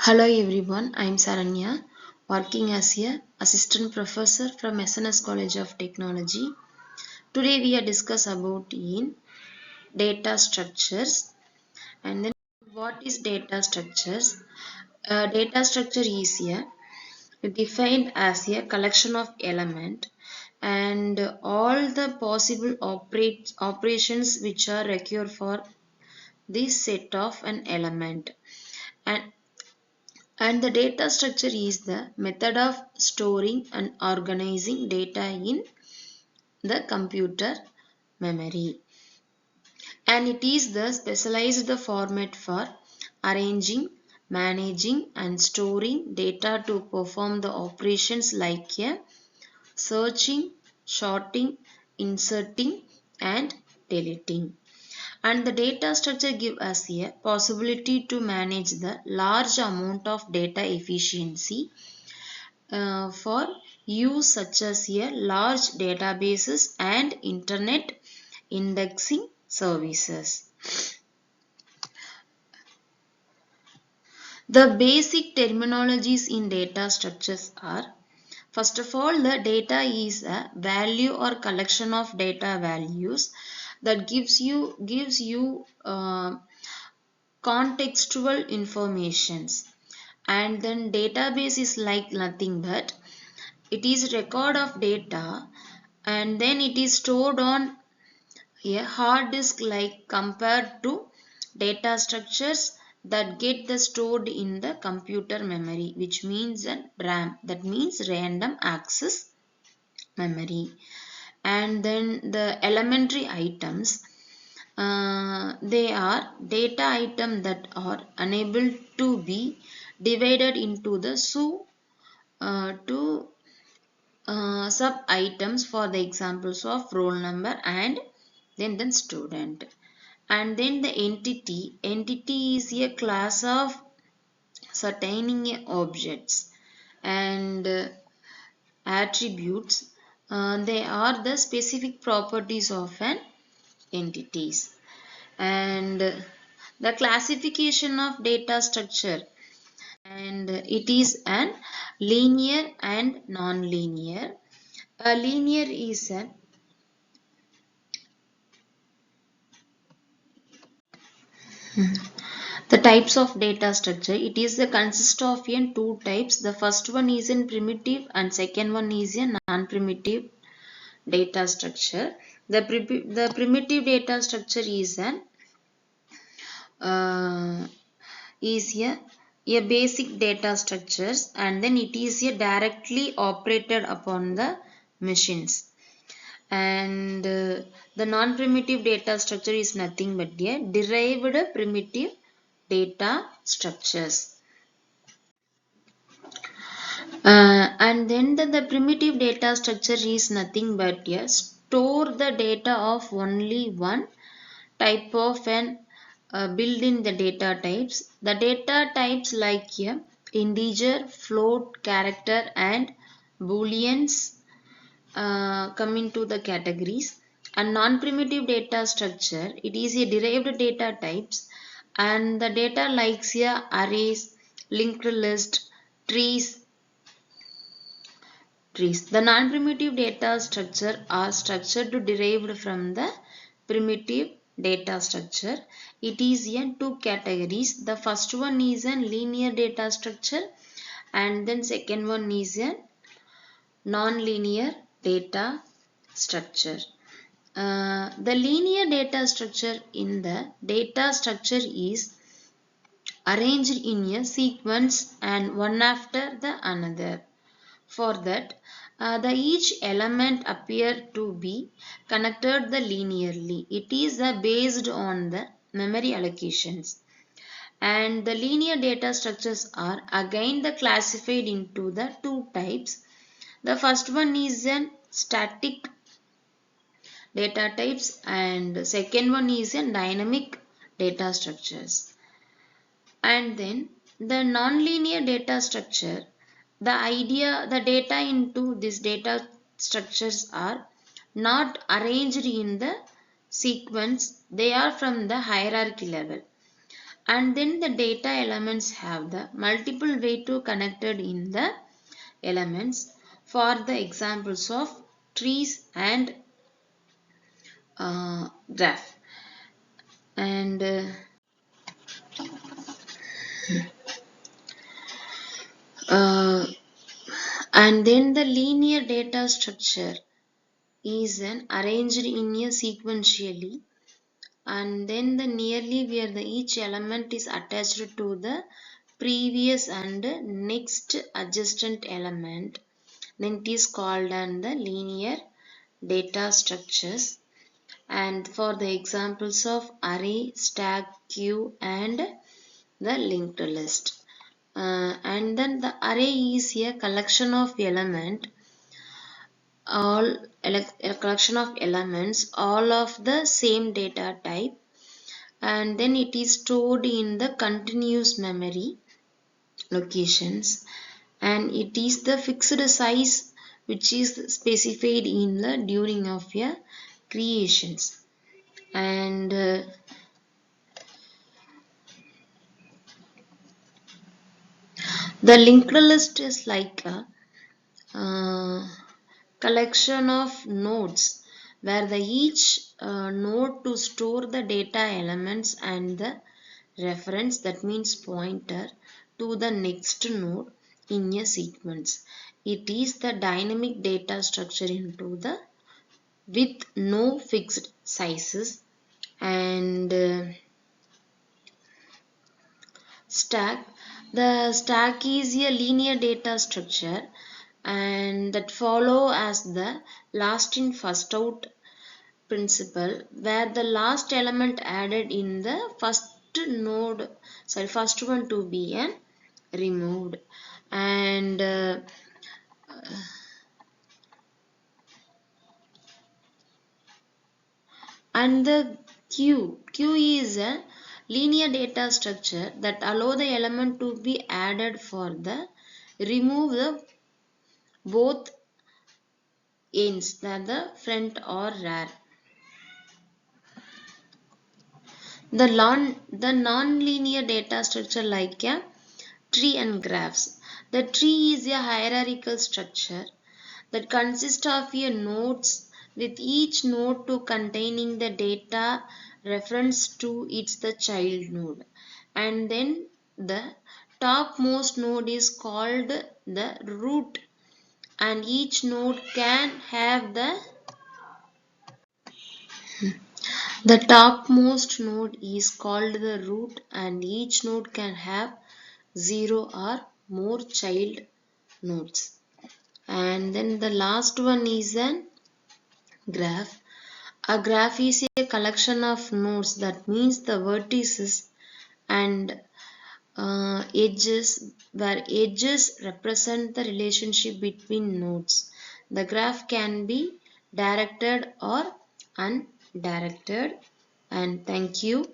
Hello everyone, I am Saranya, working as a assistant professor from SNS College of Technology. Today we are discuss about in data structures and then what is data structures? Data structure is defined as a collection of element and all the possible operations which are required for this set of an element. And the data structure is the method of storing and organizing data in the computer memory. And it is the specialized format for arranging, managing and storing data to perform the operations like searching, sorting, inserting and deleting. And the data structure gives us a possibility to manage the large amount of data efficiency for use such as large databases and internet indexing services. The basic terminologies in data structures are: first of all, the data is a value or collection of data values that gives you contextual informations. And then database is like nothing but it is record of data and then it is stored on a hard disk, like compared to data structures that get the stored in the computer memory, which means a RAM, that means random access memory. And then the elementary items, they are data items that are unable to be divided into the two sub items, for the examples of roll number and then student. And then the entity is a class of certain objects and attributes. They are the specific properties of an entities. And the classification of data structure, and it is an linear and non-linear. A linear is a the types of data structure. It is the consist of two types. The first one is in primitive and second one is a non-primitive data structure. The primitive data structure is an is a basic data structures, and then it is a directly operated upon the machines. And the non-primitive data structure is nothing but a derived primitive data structures. And then the primitive data structure is nothing but store the data of only one type of an build in the data types. The data types like integer, float, character and booleans come into the categories. And non-primitive data structure, it is a derived data types and the data likes arrays, linked list, trees. The non-primitive data structure are structured to derived from the primitive data structure. It is in two categories. The first one is a linear data structure and then second one is a non-linear data structure. The linear data structure in the data structure is arranged in a sequence and one after the another. For that, the each element appear to be connected the linearly. It is based on the memory allocations. And the linear data structures are again classified into the two types. The first one is an static data types and second one is a dynamic data structures. And then the nonlinear data structure, the data into these data structures are not arranged in the sequence, they are from the hierarchy level. And then the data elements have the multiple way to connected in the elements for the examples of trees and graph. And uh, and then the linear data structure is an arranged in a sequentially, and then the nearly where the each element is attached to the previous and next adjacent element, then it is called and the linear data structures. And for the examples of array, stack, queue, and the linked list. And then the array is a collection of element, a collection of elements, all of the same data type, and then it is stored in the continuous memory locations, and it is the fixed size which is specified in the during of a creations. And the linked list is like a collection of nodes where the each node to store the data elements and the reference, that means pointer, to the next node in a sequence. It is the dynamic data structure into the with no fixed sizes. And stack, the stack is a linear data structure and that follow as the last in first out principle, where the last element added in the first node, first one to be removed. And the queue is a linear data structure that allow the element to be added for the remove the both ends, that the front or rear. The non-linear data structure like a tree and graphs. The tree is a hierarchical structure that consists of a nodes with each node to containing the data reference to its the child node. And then the topmost node is called the root, and each node can have the topmost node is called the root, and each node can have 0 or more child nodes. And then the last one is an graph. A graph is a collection of nodes, that means the vertices and edges, where edges represent the relationship between nodes. The graph can be directed or undirected. And thank you.